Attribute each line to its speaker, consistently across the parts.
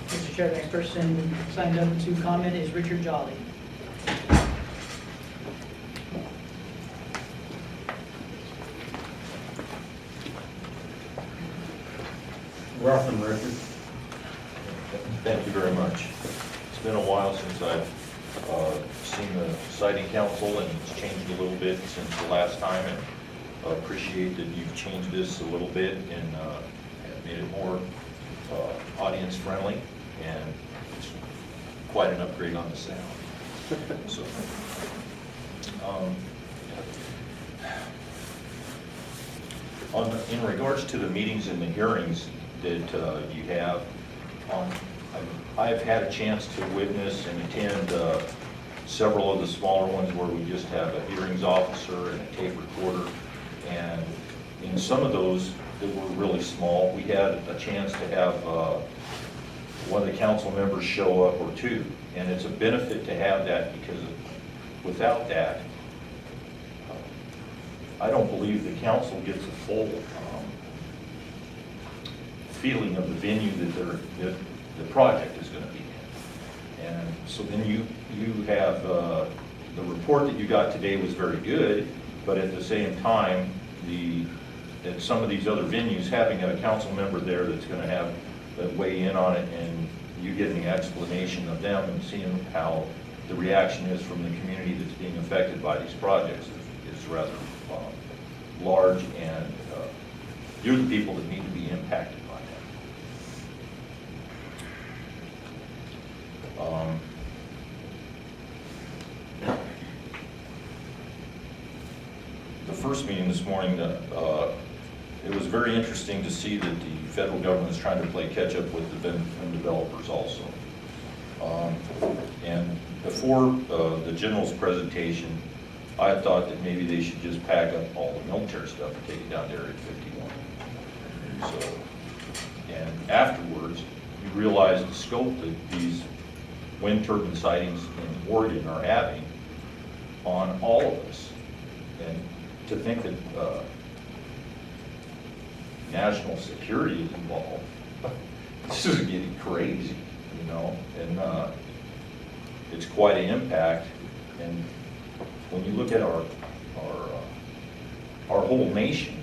Speaker 1: Mr. Chair, the next person signed up to comment is Richard Jolly.
Speaker 2: Welcome, Richard.
Speaker 3: Thank you very much. It's been a while since I've seen the siting council, and it's changed a little bit since the last time, and I appreciate that you've changed this a little bit and have made it more audience friendly, and it's quite an upgrade on the sound. So, in regards to the meetings and the hearings that you have, I've had a chance to witness and attend several of the smaller ones where we just have a hearings officer and a tape recorder. And in some of those that were really small, we had a chance to have one of the council members show up or two. And it's a benefit to have that, because without that, I don't believe the council gets a full feeling of the venue that the project is going to be in. And so then you have, the report that you got today was very good, but at the same time, at some of these other venues, having a council member there that's going to have weigh in on it, and you getting the explanation of them and seeing how the reaction is from the community that's being affected by these projects is rather large, and you're the people that need to be impacted by that. The first meeting this morning, it was very interesting to see that the federal government is trying to play catch up with the VIM developers also. And before the general's presentation, I thought that maybe they should just pack up all the military stuff and take it down there at 51. So, and afterwards, you realize the scope that these wind turbine sightings in Oregon are having on all of us. And to think that national security is involved, this is getting crazy, you know, and it's quite an impact. And when you look at our whole nation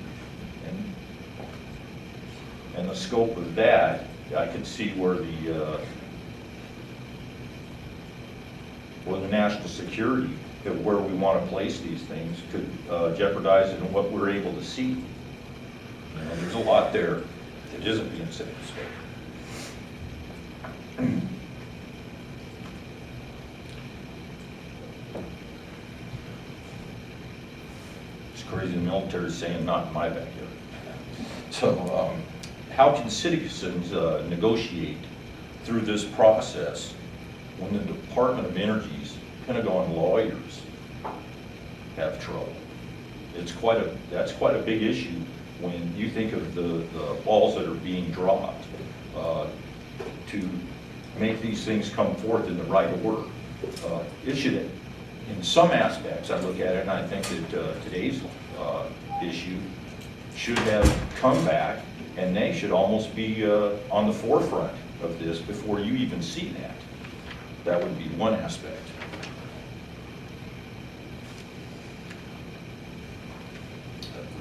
Speaker 3: and the scope of that, I could see where the national security, where we want to place these things, could jeopardize it in what we're able to see. You know, there's a lot there that isn't being said in scope. It's crazy the military is saying not in my backyard. So how can citizens negotiate through this process when the Department of Energy's Pentagon lawyers have trouble? That's quite a big issue when you think of the balls that are being dropped to make these things come forth in the right order. It should, in some aspects, I look at it and I think that today's issue should have come back, and they should almost be on the forefront of this before you even see that. That would be one aspect.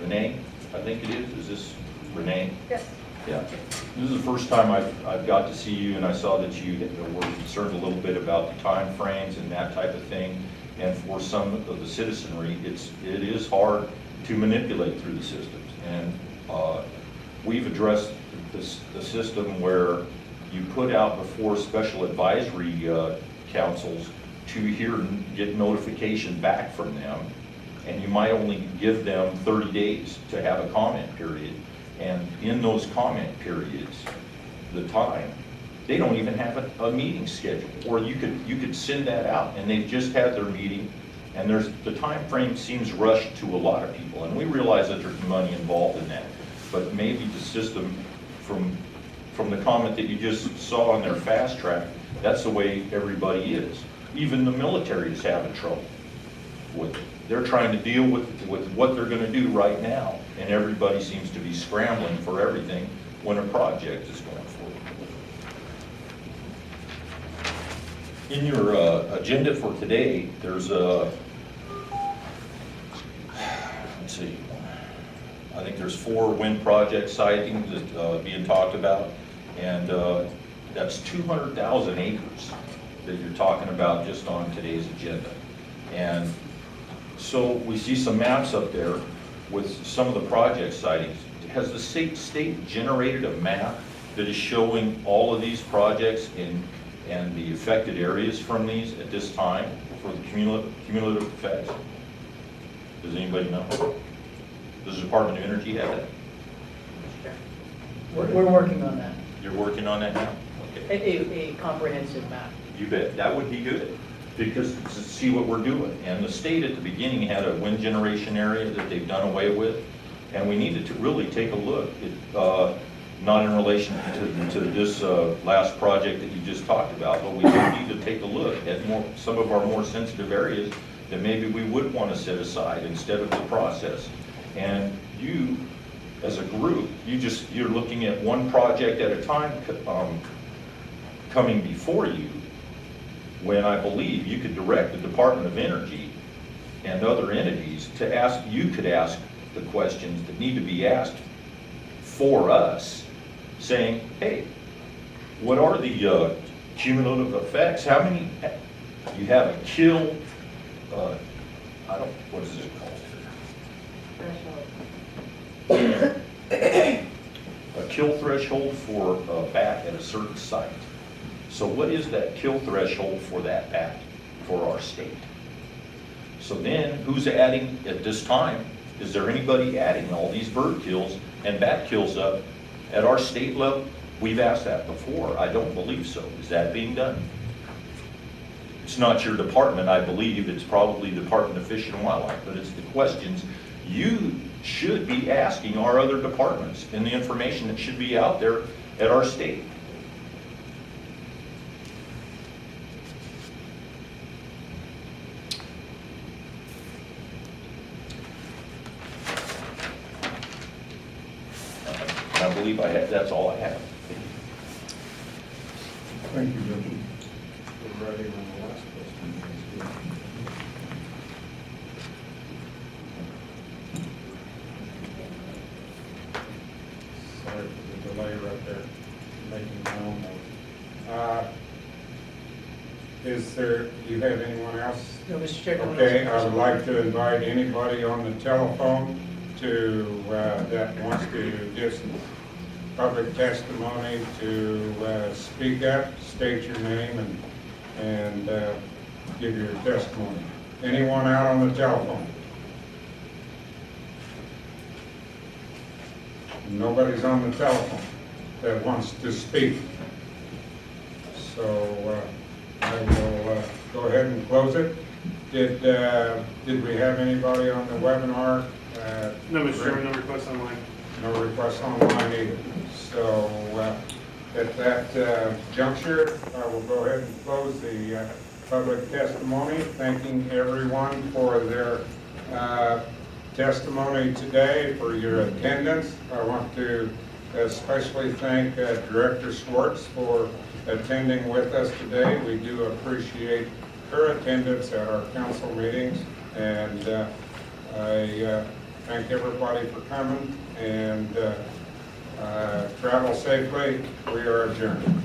Speaker 3: Renee, I think it is. Is this Renee?
Speaker 4: Yes.
Speaker 3: Yeah. This is the first time I've got to see you, and I saw that you were concerned a little bit about the time frames and that type of thing. And for some of the citizenry, it is hard to manipulate through the systems. And we've addressed the system where you put out before special advisory councils to hear and get notification back from them, and you might only give them 30 days to have a comment period. And in those comment periods, the time, they don't even have a meeting scheduled. Or you could send that out, and they've just had their meeting, and the time frame seems rushed to a lot of people. And we realize that there's money involved in that. But maybe the system, from the comment that you just saw on their fast track, that's the way everybody is. Even the military is having trouble with it. They're trying to deal with what they're gonna do right now, and everybody seems to be scrambling for everything when a project is going forward. In your agenda for today, there's a, let's see, I think there's 4 wind project sightings that being talked about, and that's 200,000 acres that you're talking about just on today's agenda. And so we see some maps up there with some of the project sightings. Has the state generated a map that is showing all of these projects and the affected areas from these at this time for the cumulative effects? Does anybody know? Does the Department of Energy have that?
Speaker 1: We're working on that,
Speaker 3: You're working on that now? Okay.
Speaker 1: a comprehensive map.
Speaker 3: You bet. That would be good, because to see what we're doing. And the state at the beginning had a wind generation area that they've done away with, and we needed to really take a look at, not in relation to this last project that you just talked about, but we do need to take a look at some of our more sensitive areas that maybe we would want to set aside instead of the process. And you, as a group, you're looking at one project at a time coming before you, when I believe you could direct the Department of Energy and other entities to ask, you could ask the questions that need to be asked for us, saying, hey, what are the cumulative effects? How many, you have a kill, what is it called? A kill threshold for a bat at a certain site. So what is that kill threshold for that bat for our state? So then, who's adding at this time? Is there anybody adding all these bird kills and bat kills up at our state level? We've asked that before. I don't believe so. Is that being done? It's not your department, I believe. It's probably the Department of Fish and Wildlife, but it's the questions you should be asking our other departments and the information that should be out there at our state. I believe that's all I have.
Speaker 2: Thank you, Richard. We're ready on the last question. Sorry for the delay right there, making known. You have anyone else?
Speaker 1: No, Mr. Chair. no one
Speaker 2: Okay,
Speaker 1: else.
Speaker 2: I would like to invite anybody on the telephone that wants to give some public testimony to speak up, state your name, and give your testimony. Anyone out on the telephone? Nobody's on the telephone that wants to speak. So I will go ahead and close it. Did we have anybody on the webinar?
Speaker 4: No, Mr. Chairman, no requests online.
Speaker 2: No requests online either. So at that juncture, I will go ahead and close the public testimony, thanking everyone for their testimony today, for your attendance. I want to especially thank Director Schwartz for attending with us today. We do appreciate her attendance at our council meetings, and I thank everybody for coming, and travel safely. We are adjourned.